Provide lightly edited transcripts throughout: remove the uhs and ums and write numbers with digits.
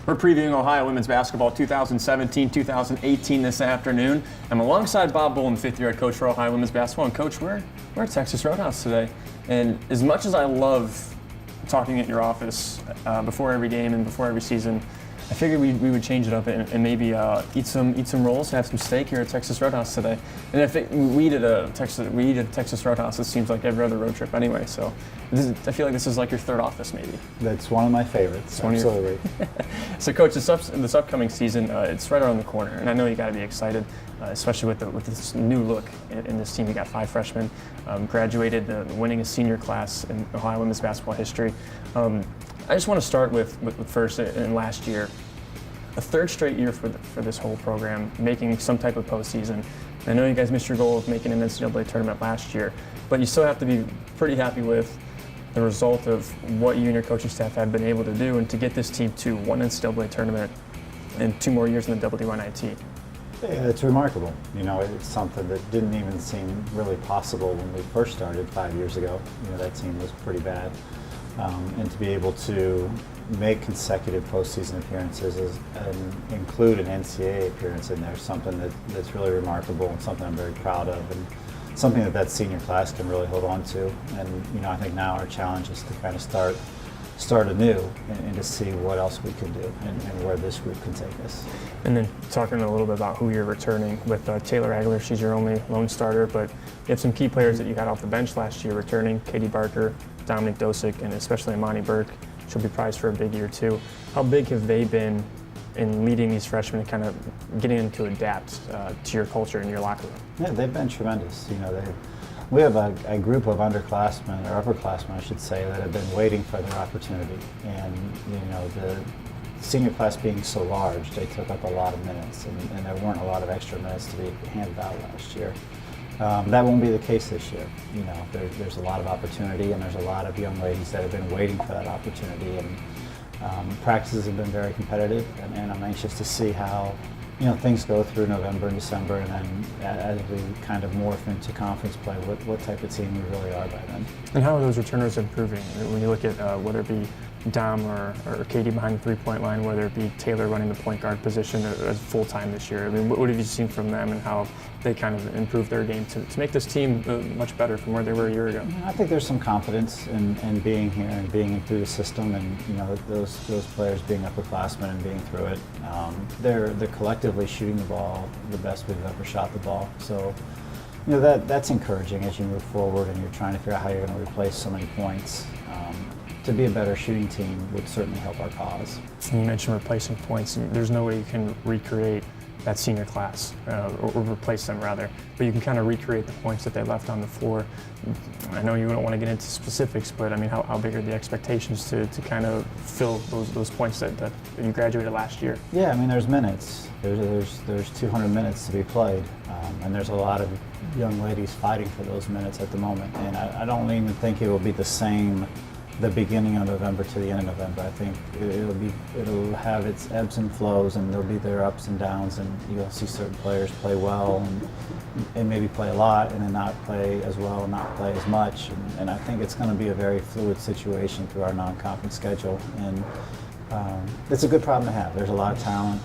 We're previewing Ohio women's basketball 2017-2018 this afternoon. I'm alongside Bob Boldon, fifth-year head coach for Ohio women's basketball. And Coach, we're at Texas Roadhouse today. And as much as I love talking at your office before every game and before every season, I figured we would change it up and maybe eat some rolls, have some steak here at Texas Roadhouse today. And I think we eat at Texas Roadhouse. It seems like every other road trip anyway. So I feel like this is like your third office, maybe. That's one of my favorites. Absolutely. So, Coach, this upcoming season, it's right around the corner, and I know you got to be excited, especially with this new look in this team. You got 5 freshmen, graduated the winningest senior class in Ohio women's basketball history. I just want to start with first in last year, a third straight year for this whole program, making some type of postseason. I know you guys missed your goal of making an NCAA tournament last year, but you still have to be pretty happy with the result of what you and your coaching staff have been able to do, and to get this team to one NCAA tournament and 2 more years in the WNIT. Yeah, it's remarkable. You know, it's something that didn't even seem really possible when we first started 5 years ago. You know, that team was pretty bad. And to be able to make consecutive postseason appearances and include an NCAA appearance in there is something that's really remarkable and something I'm very proud of, and something that senior class can really hold on to. And you know, I think now our challenge is to kind of start anew and to see what else we can do and where this group can take us. And then talking a little bit about who you're returning with Taylor Agler. She's your only lone starter, but you have some key players that you got off the bench last year returning: Katie Barker, Dominic Dosick, and especially Imani Burke. She'll be prized for a big year too. How big have they been in leading these freshmen and kind of getting them to adapt to your culture and your locker room? Yeah, they've been tremendous. You know, we have a group of underclassmen, or upperclassmen I should say, that have been waiting for their opportunity. And you know, the senior class being so large, they took up a lot of minutes, and there weren't a lot of extra minutes to be handed out last year. That won't be the case this year. You know, there's a lot of opportunity, and there's a lot of young ladies that have been waiting for that opportunity. And practices have been very competitive, and I'm anxious to see how, you know, things go through November and December, and then as we kind of morph into conference play, what type of team we really are by then. And how are those returners improving? When you look at whether it be Dom or Katie behind the three-point line, whether it be Taylor running the point guard position as full-time this year, I mean, what have you seen from them and how they kind of improved their game to make this team much better from where they were a year ago? I think there's some confidence in being here and being through the system, and you know, those players being upperclassmen and being through it. They're collectively shooting the ball the best we've ever shot the ball. So, you know, that's encouraging as you move forward and you're trying to figure out how you're going to replace so many points. To be a better shooting team would certainly help our cause. You mentioned replacing points. There's no way you can recreate that senior class, or replace them rather, but you can kind of recreate the points that they left on the floor. I know you don't want to get into specifics, but I mean, how big are the expectations to kind of fill those points that you graduated last year? Yeah, I mean, there's minutes. There's 200 minutes to be played, and there's a lot of young ladies fighting for those minutes at the moment, and I don't even think it will be the same the beginning of November to the end of November. I think it'll have its ebbs and flows, and there'll be their ups and downs, and you'll see certain players play well and maybe play a lot, and then not play as well and not play as much. And I think it's going to be a very fluid situation through our non-conference schedule, and it's a good problem to have. There's a lot of talent,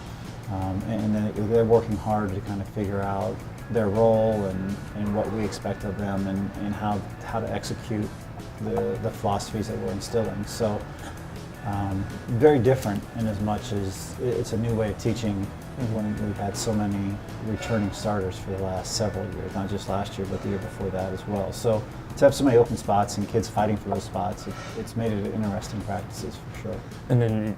and they're working hard to kind of figure out their role and what we expect of them, and how to execute the philosophies that we're instilling. So very different in as much as it's a new way of teaching when we've had so many returning starters for the last several years, not just last year, but the year before that as well. So to have so many open spots and kids fighting for those spots, it's made it interesting practices for sure. And then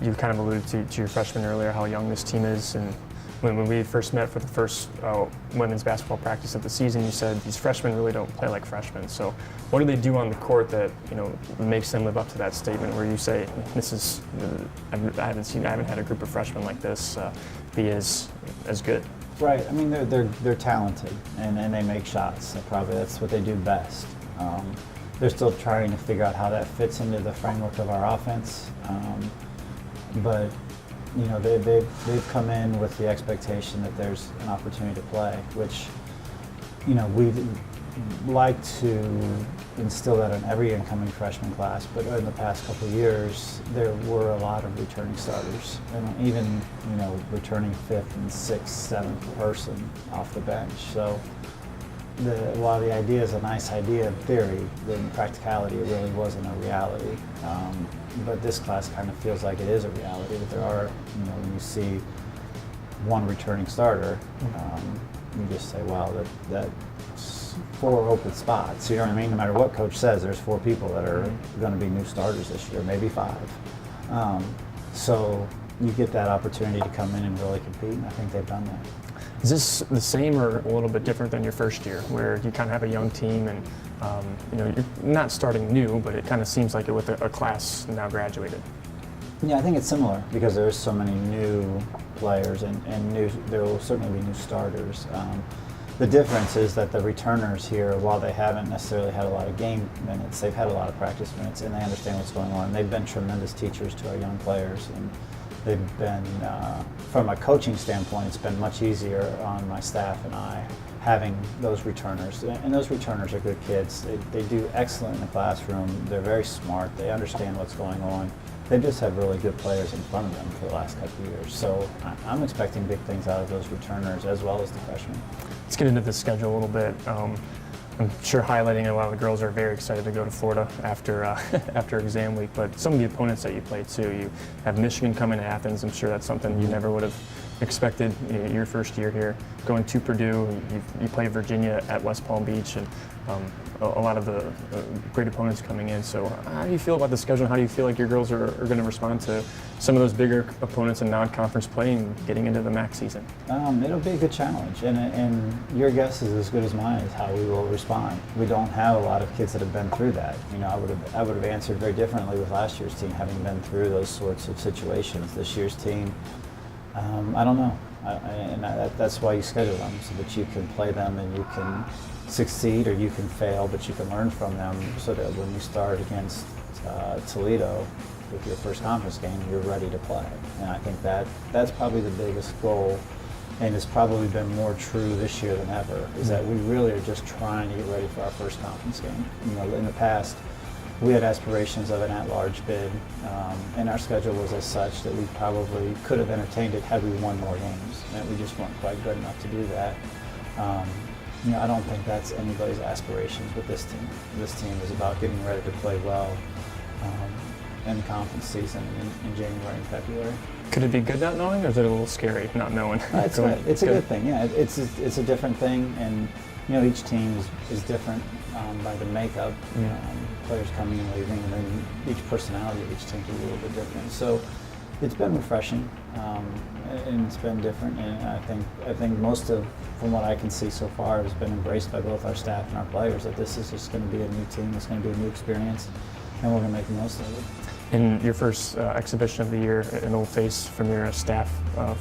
you kind of alluded to your freshmen earlier, how young this team is, and when we first met for the first women's basketball practice of the season, you said these freshmen really don't play like freshmen. So what do they do on the court that, you know, makes them live up to that statement where you say, this is, I haven't had a group of freshmen like this be as good? Right. I mean, they're talented, and they make shots. That's what they do best. They're still trying to figure out how that fits into the framework of our offense, but you know, they've come in with the expectation that there's an opportunity to play, which, you know, like to instill that in every incoming freshman class, but in the past couple of years, there were a lot of returning starters, and even returning fifth and sixth, seventh person off the bench. So while the idea is a nice idea in theory, in practicality, it really wasn't a reality. But this class kind of feels like it is a reality. That there are, when you see one returning starter, you just say, wow, that's 4 open spots. You know what I mean? No matter what coach says, there's 4 people that are going to be new starters this year, maybe 5. So you get that opportunity to come in and really compete, and I think they've done that. Is this the same or a little bit different than your first year, where you kind of have a young team and you're not starting new, but it kind of seems like it with a class now graduated? Yeah, I think it's similar because there's so many new players and there will certainly be new starters. The difference is that the returners here, while they haven't necessarily had a lot of game minutes, they've had a lot of practice minutes and they understand what's going on. They've been tremendous teachers to our young players, and they've been, from a coaching standpoint, it's been much easier on my staff and I having those returners. And those returners are good kids. They do excellent in the classroom. They're very smart. They understand what's going on. They've just had really good players in front of them for the last couple of years. So I'm expecting big things out of those returners as well as the freshmen. Let's get into the schedule a little bit. I'm sure highlighting a lot of the girls are very excited to go to Florida after after exam week, but some of the opponents that you play too. You have Michigan coming to Athens. I'm sure that's something you never would have expected your first year here. Going to Purdue, you play Virginia at West Palm Beach, and a lot of the great opponents coming in. So how do you feel about the schedule? How do you feel like your girls are going to respond to some of those bigger opponents in non-conference play and getting into the MAC season? It'll be a good challenge, and your guess is as good as mine as how we will respond. We don't have a lot of kids that have been through that. I would have answered very differently with last year's team, having been through those sorts of situations. This year's team, I don't know, that's why you schedule them, so that you can play them and you can succeed or you can fail, but you can learn from them, so that when you start against Toledo with your first conference game, you're ready to play. And I think that's probably the biggest goal, and it's probably been more true this year than ever, is that we really are just trying to get ready for our first conference game. In the past, we had aspirations of an at-large bid, and our schedule was as such that we probably could have entertained it had we won more games, and we just weren't quite good enough to do that. I don't think that's anybody's aspirations with this team. This team is about getting ready to play well in the conference season in January and February. Could it be good not knowing, or is it a little scary not knowing? It's good. It's a good thing. Yeah, it's a different thing, and each team is different by the makeup. Players coming and leaving, and then each personality of each team is a little bit different. So it's been refreshing, and it's been different, and I think most of, from what I can see so far, has been embraced by both our staff and our players, that this is just going to be a new team, it's going to be a new experience, and we're going to make the most of it. And your first exhibition of the year, an old face from your staff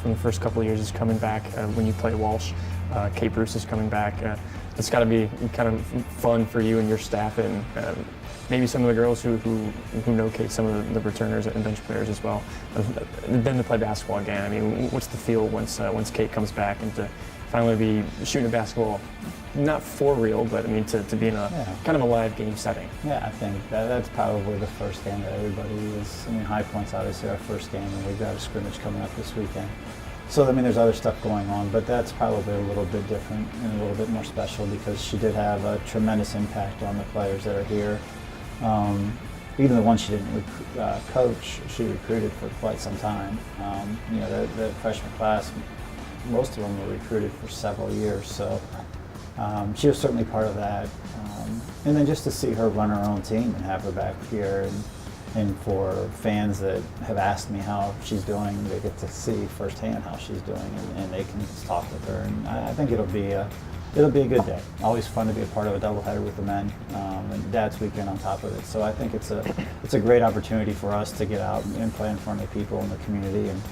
from the first couple of years is coming back when you play Walsh. Kate Bruce is coming back. It's got to be kind of fun for you and your staff, and maybe some of the girls who know Kate, some of the returners and bench players as well. Then to play basketball again. I mean, what's the feel once Kate comes back and to finally be shooting a basketball, not for real, but I mean to be in a kind of a live game setting? Yeah, I think that's probably the first game that everybody is. I mean, High Point's obviously our first game, and we've got a scrimmage coming up this weekend. So, I mean, there's other stuff going on, but that's probably a little bit different and a little bit more special because she did have a tremendous impact on the players that are here. Even the ones she didn't coach, she recruited for quite some time. The freshman class, most of them were recruited for several years, so she was certainly part of that. And then just to see her run her own team and have her back here, and for fans that have asked me how she's doing, they get to see firsthand how she's doing, and they can talk with her. And I think it'll be a good day. Always fun to be a part of a doubleheader with the men, and Dad's weekend on top of it. So I think it's a great opportunity for us to get out and play in front of people in the community, and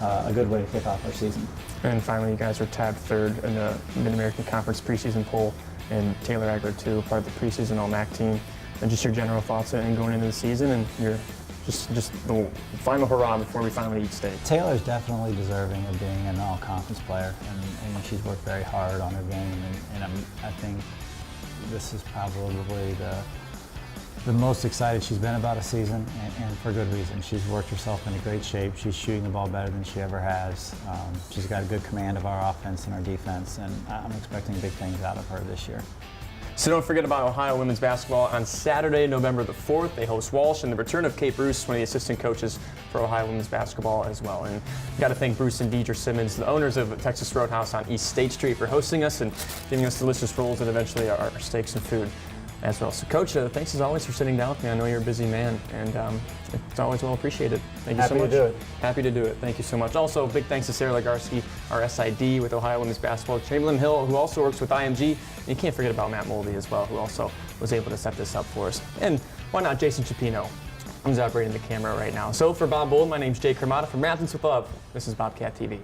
a good way to kick off our season. And finally, you guys are tabbed third in the Mid-American Conference preseason poll, and Taylor Agler too, part of the preseason All-MAC team. And just your general thoughts in going into the season, and your just the final hurrah before we finally eat steak. Taylor's definitely deserving of being an all-conference player, and she's worked very hard on her game, and I think this is probably the most excited she's been about a season, and for good reason. She's worked herself into great shape. She's shooting the ball better than she ever has. She's got a good command of our offense and our defense, and I'm expecting big things out of her this year. So don't forget about Ohio women's basketball on Saturday, November the 4th. They host Walsh, and the return of Kate Bruce, one of the assistant coaches for Ohio women's basketball as well. And got to thank Bruce and Deidre Simmons, the owners of Texas Roadhouse on East State Street, for hosting us and giving us delicious rolls and eventually our steaks and food as well. So Coach, thanks as always for sitting down with me. I know you're a busy man, and it's always well appreciated. Thank you so much. Happy to do it. Happy to do it. Thank you so much. Also, big thanks to Sarah Legarski, our SID with Ohio Women's Basketball, Chamberlain Hill, who also works with IMG. And you can't forget about Matt Moldy as well, who also was able to set this up for us. And why not Jason Chipino, who's operating the camera right now. So for Bob Boldon, my name's Jake Hromada from Athens with Love. This is Bobcat TV.